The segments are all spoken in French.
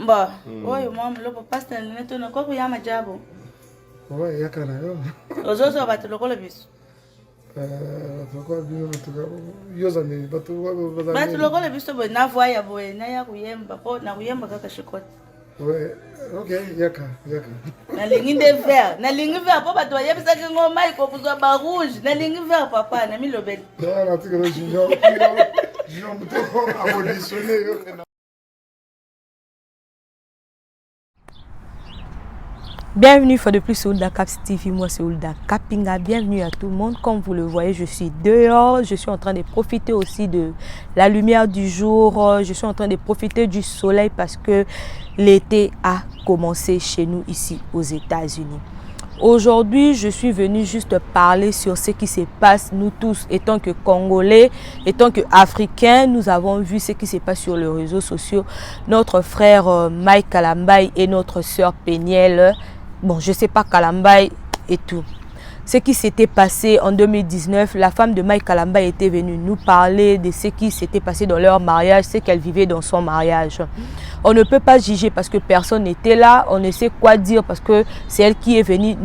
Mba, oyo mama lopo pasta neto na kwa kuyama jabo. Ouais, yakana yo. Ozozo batu lokola biso. Pourquoi bien batuka yozane batu bazane. Batu lokola biso bo na voya bo na ya kuyemba po na kuyemba kaka shikoti. Ouais, OK, yaka. Na lingi vert po batu yebisa ke ngoma iko kuzwa ba rouge, na lingi vert papa na milobeli. Na tika no junior. Junior muto abolitionné yo. Bienvenue une fois de plus sur Oulda Caps TV, moi c'est Oulda Kapinga, bienvenue à tout le monde. Comme vous le voyez, je suis dehors, je suis en train de profiter aussi de la lumière du jour, je suis en train de profiter du soleil parce que l'été a commencé chez nous ici aux États-Unis. Aujourd'hui, je suis venue juste parler sur ce qui se passe, nous tous, étant que Congolais, étant que Africains, nous avons vu ce qui se passe sur les réseaux sociaux. Notre frère Mike Kalambaye et notre sœur Péniel, bon, je ne sais pas Kalambaye et tout. Ce qui s'était passé en 2019, la femme de Mike Kalambaye était venue nous parler de ce qui s'était passé dans leur mariage, ce qu'elle vivait dans son mariage. On ne peut pas juger parce que personne n'était là, on ne sait quoi dire parce que c'est elle qui est venue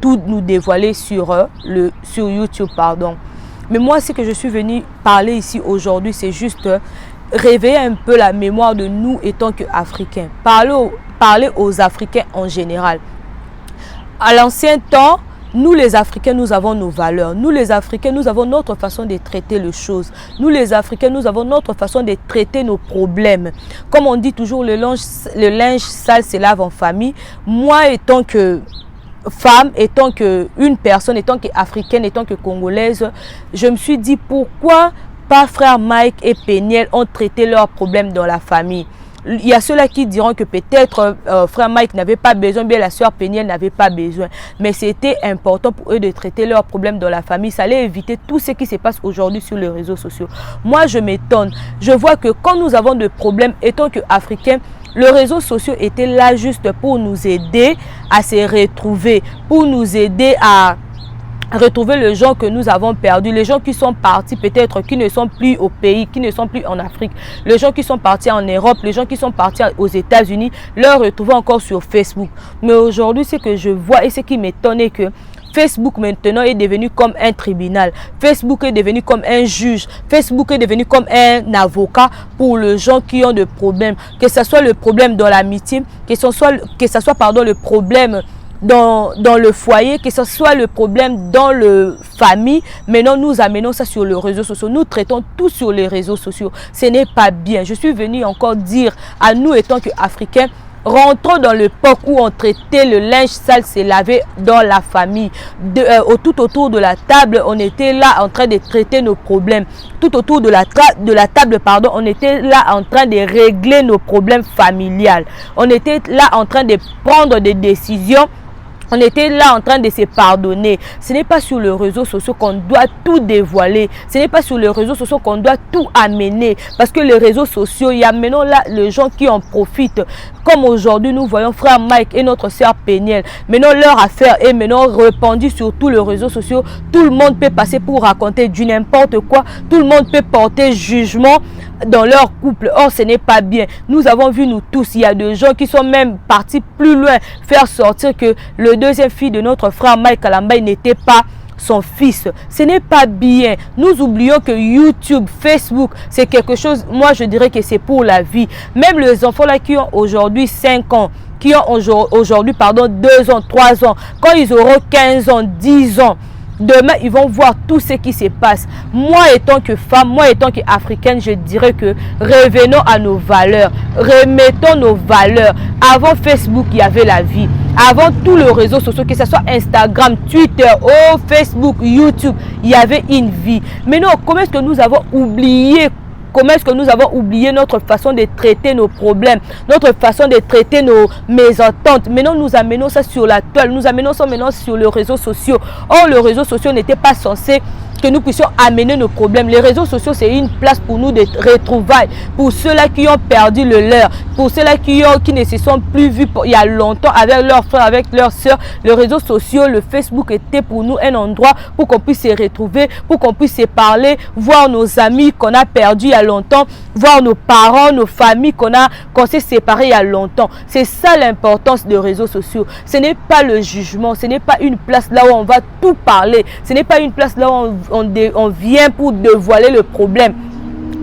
tout nous dévoiler sur YouTube. Pardon. Mais moi, ce que je suis venue parler ici aujourd'hui, c'est juste réveiller un peu la mémoire de nous étant qu'Africains. Parler aux Africains en général. À l'ancien temps, nous les Africains, nous avons nos valeurs. Nous les Africains, nous avons notre façon de traiter les choses. Nous les Africains, nous avons notre façon de traiter nos problèmes. Comme on dit toujours, le linge sale se lave en famille. Moi, étant que femme, étant qu'une personne, étant qu'Africaine, étant que Congolaise, je me suis dit pourquoi pas frère Mike et Péniel ont traité leurs problèmes dans la famille. Il y a ceux-là qui diront que peut-être frère Mike n'avait pas besoin, bien la soeur Péniel n'avait pas besoin. Mais c'était important pour eux de traiter leurs problèmes dans la famille. Ça allait éviter tout ce qui se passe aujourd'hui sur les réseaux sociaux. Moi, je m'étonne. Je vois que quand nous avons des problèmes, étant qu'Africains, les réseaux sociaux étaient là juste pour nous aider à se retrouver, pour nous aider à retrouver les gens que nous avons perdus, les gens qui sont partis peut-être, qui ne sont plus au pays, qui ne sont plus en Afrique, les gens qui sont partis en Europe, les gens qui sont partis aux États-Unis, leur retrouver encore sur Facebook. Mais aujourd'hui, ce que je vois et ce qui m'étonne est que Facebook maintenant est devenu comme un tribunal. Facebook est devenu comme un juge. Facebook est devenu comme un avocat pour les gens qui ont des problèmes. Que ce soit le problème dans l'amitié, que ce soit le problème dans le foyer, que ce soit le problème dans la famille. Maintenant, nous amenons ça sur les réseaux sociaux. Nous traitons tout sur les réseaux sociaux. Ce n'est pas bien. Je suis venue encore dire à nous, étant qu'Africains, rentrons dans l'époque où on traitait le linge sale, se laver dans la famille. Tout autour de la table, on était là en train de traiter nos problèmes. Tout autour de la table, pardon, on était là en train de régler nos problèmes familiales. On était là en train de prendre des décisions. On était là en train de se pardonner. Ce n'est pas sur les réseaux sociaux qu'on doit tout dévoiler. Ce n'est pas sur les réseaux sociaux qu'on doit tout amener. Parce que les réseaux sociaux, il y a maintenant là les gens qui en profitent. Comme aujourd'hui, nous voyons frère Mike et notre sœur Péniel. Maintenant, leur affaire est maintenant répandue sur tous les réseaux sociaux. Tout le monde peut passer pour raconter du n'importe quoi. Tout le monde peut porter jugement dans leur couple. Or, ce n'est pas bien. Nous avons vu, nous tous, il y a des gens qui sont même partis plus loin, faire sortir que le deuxième fille de notre frère Mike Kalambaye n'était pas son fils. Ce n'est pas bien. Nous oublions que YouTube, Facebook, c'est quelque chose, moi je dirais que c'est pour la vie. Même les enfants là qui ont aujourd'hui 5 ans, qui ont aujourd'hui, 2 ans, 3 ans, quand ils auront 15 ans, 10 ans, demain, ils vont voir tout ce qui se passe. Moi, étant que femme, moi, étant qu'Africaine, je dirais que revenons à nos valeurs. Remettons nos valeurs. Avant Facebook, il y avait la vie. Avant tous les réseaux sociaux, que ce soit Instagram, Twitter, Facebook, YouTube, il y avait une vie. Mais non, comment est-ce que nous avons oublié? Comment est-ce que nous avons oublié notre façon de traiter nos problèmes, notre façon de traiter nos mésententes? Maintenant, nous amenons ça sur la toile, nous amenons ça maintenant sur les réseaux sociaux. Or, les réseaux sociaux n'étaient pas censés que nous puissions amener nos problèmes. Les réseaux sociaux, c'est une place pour nous de retrouvailles, pour ceux-là qui ont perdu le leur, pour ceux-là qui ne se sont plus vus il y a longtemps avec leurs frères, avec leurs sœurs. Les réseaux sociaux, le Facebook était pour nous un endroit pour qu'on puisse se retrouver, pour qu'on puisse se parler, voir nos amis qu'on a perdus il y a longtemps, voir nos parents, nos familles qu'on s'est séparés il y a longtemps. C'est ça l'importance des réseaux sociaux. Ce n'est pas le jugement, ce n'est pas une place là où on va tout parler, ce n'est pas une place là où on vient pour dévoiler le problème.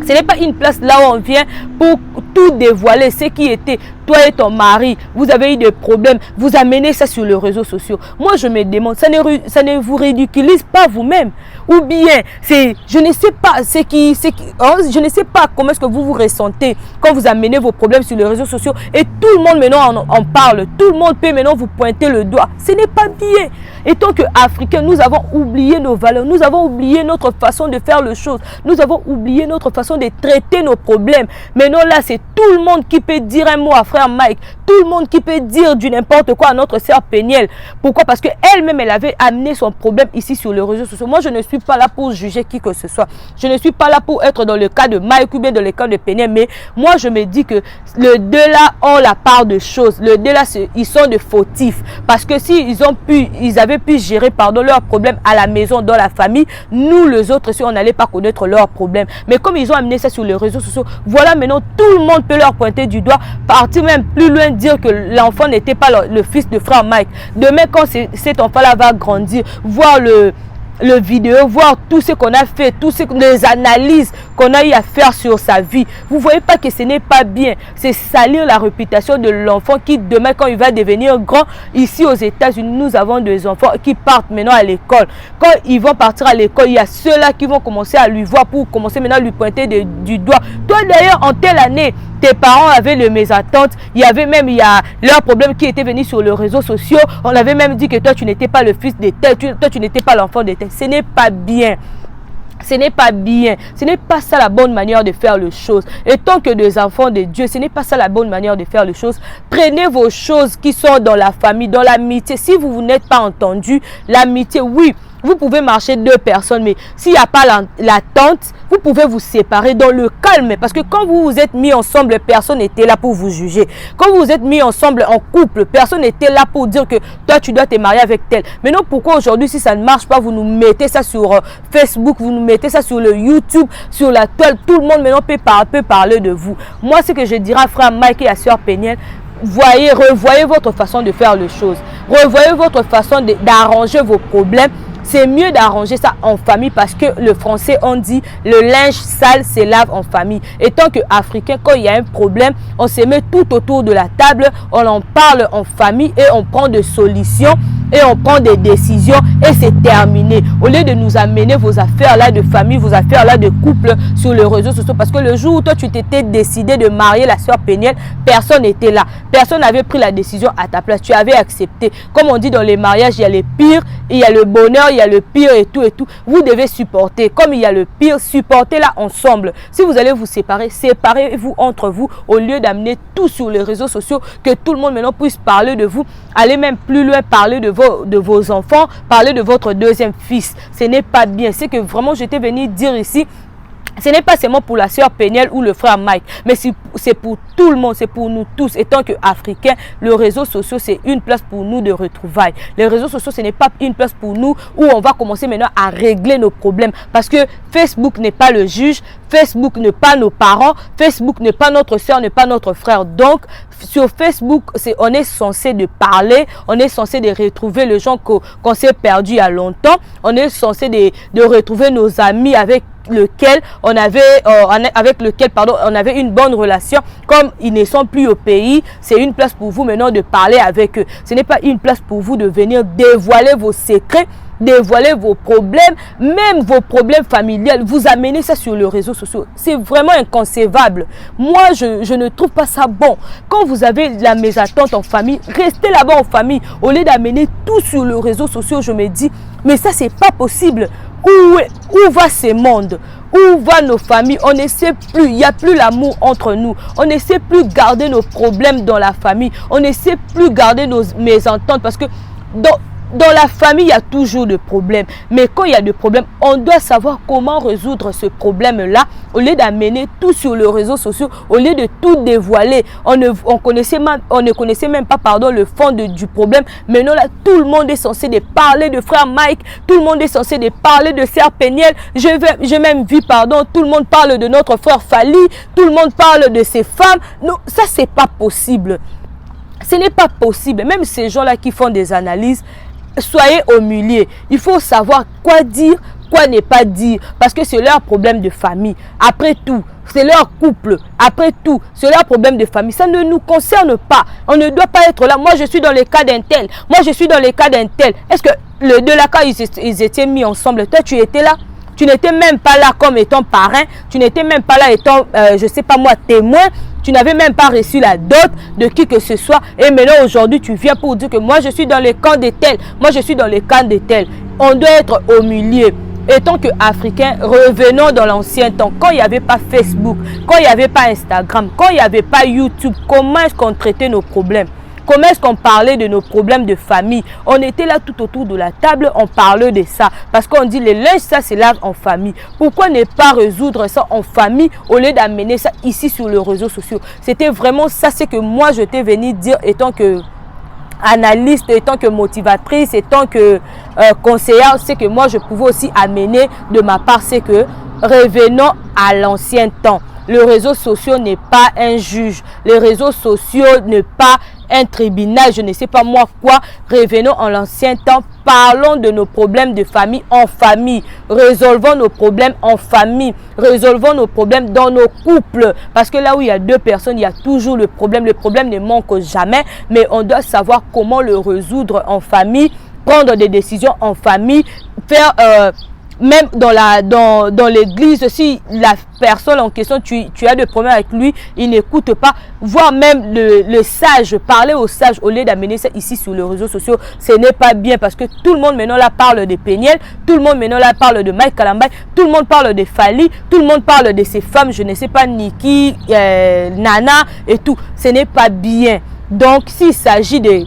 Ce n'est pas une place là où on vient pour tout dévoiler. Ce qui était, toi et ton mari, vous avez eu des problèmes, vous amenez ça sur les réseaux sociaux. Moi, je me demande, ça ne vous ridiculise pas vous-même? Ou bien, je ne sais pas, je ne sais pas comment est-ce que vous vous ressentez quand vous amenez vos problèmes sur les réseaux sociaux et tout le monde maintenant en parle. Tout le monde peut maintenant vous pointer le doigt. Ce n'est pas bien. Et tant qu'Africains, nous avons oublié nos valeurs, nous avons oublié notre façon de faire les choses, nous avons oublié notre façon de traiter nos problèmes. Maintenant là, c'est tout le monde qui peut dire un mot à frère Mike, tout le monde qui peut dire du n'importe quoi à notre sœur Péniel. Pourquoi? Parce qu'elle-même, elle avait amené son problème ici sur les réseaux sociaux. Moi, je ne suis pas là pour juger qui que ce soit. Je ne suis pas là pour être dans le cas de Mike ou bien dans le cas de Péniel. Mais moi, je me dis que les deux là ont la part de choses. Les deux là, ils sont de fautifs. Parce que si ils avaient pu gérer leurs problèmes à la maison, dans la famille, nous les autres, si on n'allait pas connaître leurs problèmes. Mais comme ils ont amené ça sur les réseaux sociaux, voilà, maintenant tout le monde peut leur pointer du doigt, partir même plus loin, dire que l'enfant n'était pas le fils de frère Mike. Demain, quand cet enfant-là va grandir, voir le vidéo, voir tout ce qu'on a fait, les analyses qu'on a eu à faire sur sa vie. Vous voyez pas que ce n'est pas bien. C'est salir la réputation de l'enfant qui, demain, quand il va devenir grand, ici aux États-Unis, nous avons des enfants qui partent maintenant à l'école. Quand ils vont partir à l'école, il y a ceux-là qui vont commencer à lui voir pour commencer maintenant à lui pointer du doigt. Toi, d'ailleurs, en telle année, tes parents avaient le mésentente, il y a leur problème qui était venu sur les réseaux sociaux. On avait même dit que toi, tu n'étais pas le fils de tel, toi, tu n'étais pas l'enfant de tel. Ce n'est pas bien. Ce n'est pas bien. Ce n'est pas ça la bonne manière de faire les choses. Et tant que des enfants de Dieu, ce n'est pas ça la bonne manière de faire les choses. Prenez vos choses qui sont dans la famille, dans l'amitié. Si vous n'êtes pas entendu, l'amitié, oui, vous pouvez marcher deux personnes, mais s'il n'y a pas l'attente, vous pouvez vous séparer dans le calme. Parce que quand vous vous êtes mis ensemble, personne n'était là pour vous juger. Quand vous vous êtes mis ensemble en couple, personne n'était là pour dire que toi, tu dois te marier avec tel. Maintenant, pourquoi aujourd'hui, si ça ne marche pas, vous nous mettez ça sur Facebook, vous nous mettez ça sur le YouTube, sur la toile. Tout le monde maintenant peut parler de vous. Moi, ce que je dirais à frère Mike et à sœur Péniel, revoyez votre façon de faire les choses. Revoyez votre façon d'arranger vos problèmes. C'est mieux d'arranger ça en famille parce que le français, on dit le linge sale se lave en famille. Et tant qu'Africain, quand il y a un problème, on se met tout autour de la table, on en parle en famille et on prend des solutions et on prend des décisions et c'est terminé. Au lieu de nous amener vos affaires là de famille, vos affaires là de couple sur les réseaux sociaux. Parce que le jour où toi tu t'étais décidé de marier la sœur Péniel, personne n'était là. Personne n'avait pris la décision à ta place. Tu avais accepté. Comme on dit dans les mariages, il y a le pire, il y a le bonheur, il y a le pire et tout et tout. Vous devez supporter. Comme il y a le pire, supportez-la ensemble. Si vous allez vous séparer, séparez-vous entre vous au lieu d'amener tout sur les réseaux sociaux, que tout le monde maintenant puisse parler de vous. Allez même plus loin, parler de vos enfants, parler de votre deuxième fils. Ce n'est pas bien. C'est que vraiment j'étais venu dire ici, ce n'est pas seulement pour la sœur Péniel ou le frère Mike, mais c'est pour tout le monde, c'est pour nous tous. Et tant qu'Africains, les réseaux sociaux, c'est une place pour nous de retrouvailles. Les réseaux sociaux, ce n'est pas une place pour nous où on va commencer maintenant à régler nos problèmes. Parce que Facebook n'est pas le juge, Facebook n'est pas nos parents, Facebook n'est pas notre sœur, n'est pas notre frère. Donc, sur Facebook, on est censé de parler, on est censé de retrouver les gens qu'on s'est perdus il y a longtemps, on est censé de retrouver nos amis avec lequel on avait une bonne relation. Comme ils ne sont plus au pays, c'est une place pour vous maintenant de parler avec eux. Ce n'est pas une place pour vous de venir dévoiler vos secrets, dévoiler vos problèmes, même vos problèmes familiaux. Vous amenez ça sur les réseaux sociaux. C'est vraiment inconcevable. Moi, je ne trouve pas ça bon. Quand vous avez la mésentente en famille, restez là-bas en famille. Au lieu d'amener tout sur les réseaux sociaux, je me dis, mais ça, c'est pas possible. Où va ce monde? Où va nos familles? On ne sait plus, il n'y a plus l'amour entre nous. On ne sait plus garder nos problèmes dans la famille. On ne sait plus garder nos mésententes parce que Dans la famille, il y a toujours des problèmes. Mais quand il y a des problèmes, on doit savoir comment résoudre ce problème-là. Au lieu d'amener tout sur les réseaux sociaux, au lieu de tout dévoiler, on ne connaissait même pas le fond du problème. Maintenant, là, tout le monde est censé de parler de frère Mike. Tout le monde est censé de parler de sœur Péniel. J'ai même vu, tout le monde parle de notre frère Fali. Tout le monde parle de ses femmes. Non, ça, c'est pas possible. Ce n'est pas possible. Même ces gens-là qui font des analyses, soyez au milieu. Il faut savoir quoi dire, quoi ne pas dire. Parce que c'est leur problème de famille. Après tout, c'est leur couple. Après tout, c'est leur problème de famille. Ça ne nous concerne pas. On ne doit pas être là. Moi, je suis dans le cas d'un tel. Moi, je suis dans le cas d'un tel. Est-ce que les deux là, quand ils étaient mis ensemble, toi, tu étais là? Tu n'étais même pas là comme étant parrain. Tu n'étais même pas là étant, je ne sais pas moi, témoin. Tu n'avais même pas reçu la dot de qui que ce soit. Et maintenant, aujourd'hui, tu viens pour dire que moi, je suis dans le camp de tel. Moi, je suis dans le camp de tel. On doit être au milieu. Étant qu'Africains, revenons dans l'ancien temps. Quand il n'y avait pas Facebook, quand il n'y avait pas Instagram, quand il n'y avait pas YouTube, comment est-ce qu'on traitait nos problèmes? Comment est-ce qu'on parlait de nos problèmes de famille? On était là tout autour de la table, on parlait de ça. Parce qu'on dit, le linge, ça, c'est lave en famille. Pourquoi ne pas résoudre ça en famille au lieu d'amener ça ici sur les réseaux sociaux? C'était vraiment ça, c'est que moi, je t'ai venu dire, étant que analyste, étant que motivatrice, étant que conseillère, c'est que moi, je pouvais aussi amener de ma part, c'est que revenons à l'ancien temps. Les réseaux sociaux n'est pas un juge. Les réseaux sociaux n'est pas un tribunal, je ne sais pas moi quoi. Revenons en l'ancien temps. Parlons de nos problèmes de famille en famille. Résolvons nos problèmes en famille. Résolvons nos problèmes dans nos couples. Parce que là où il y a deux personnes, il y a toujours le problème. Le problème ne manque jamais. Mais on doit savoir comment le résoudre en famille. Prendre des décisions en famille. Faire... même dans l'église, si la personne en question, tu as des problèmes avec lui, il n'écoute pas, voire même le sage, parler au sage au lieu d'amener ça ici sur les réseaux sociaux, ce n'est pas bien parce que tout le monde maintenant là parle de Péniel, tout le monde maintenant là parle de Mike Kalambay, tout le monde parle de Fali, tout le monde parle de ses femmes, je ne sais pas, Niki, Nana et tout, ce n'est pas bien. Donc s'il s'agit de...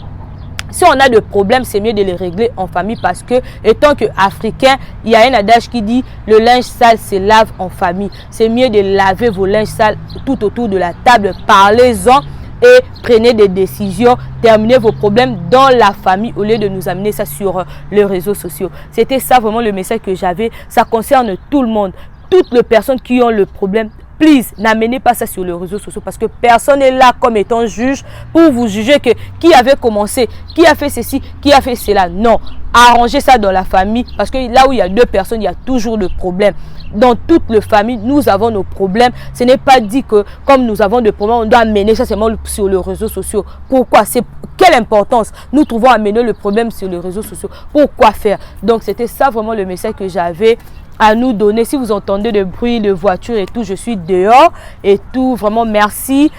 Si on a des problèmes, c'est mieux de les régler en famille parce que, étant qu'Africain, il y a un adage qui dit le linge sale se lave en famille. C'est mieux de laver vos linges sales tout autour de la table. Parlez-en et prenez des décisions. Terminez vos problèmes dans la famille au lieu de nous amener ça sur les réseaux sociaux. C'était ça vraiment le message que j'avais. Ça concerne tout le monde. Toutes les personnes qui ont le problème. Please, n'amenez pas ça sur les réseaux sociaux parce que personne n'est là comme étant juge pour vous juger que qui avait commencé, qui a fait ceci, qui a fait cela. Non, arrangez ça dans la famille parce que là où il y a deux personnes, il y a toujours le problème. Dans toute la famille, nous avons nos problèmes. Ce n'est pas dit que comme nous avons des problèmes, on doit amener ça seulement sur les réseaux sociaux. Pourquoi? C'est quelle importance nous trouvons à amener le problème sur les réseaux sociaux? Pourquoi faire? Donc c'était ça vraiment le message que j'avais à nous donner. Si vous entendez des bruits de voiture et tout, je suis dehors et tout. Vraiment merci.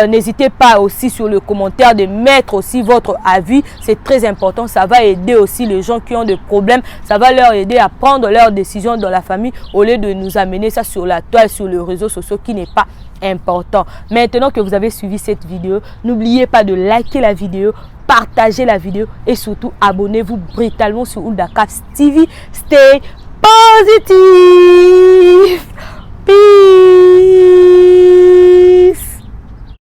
N'hésitez pas aussi sur le commentaire de mettre aussi votre avis. C'est très important. Ça va aider aussi les gens qui ont des problèmes. Ça va leur aider à prendre leurs décisions dans la famille au lieu de nous amener ça sur la toile, sur les réseaux sociaux qui n'est pas important. Maintenant que vous avez suivi cette vidéo, n'oubliez pas de liker la vidéo, partager la vidéo et surtout abonnez-vous brutalement sur Oulda Caps TV. Stay positive. Peace.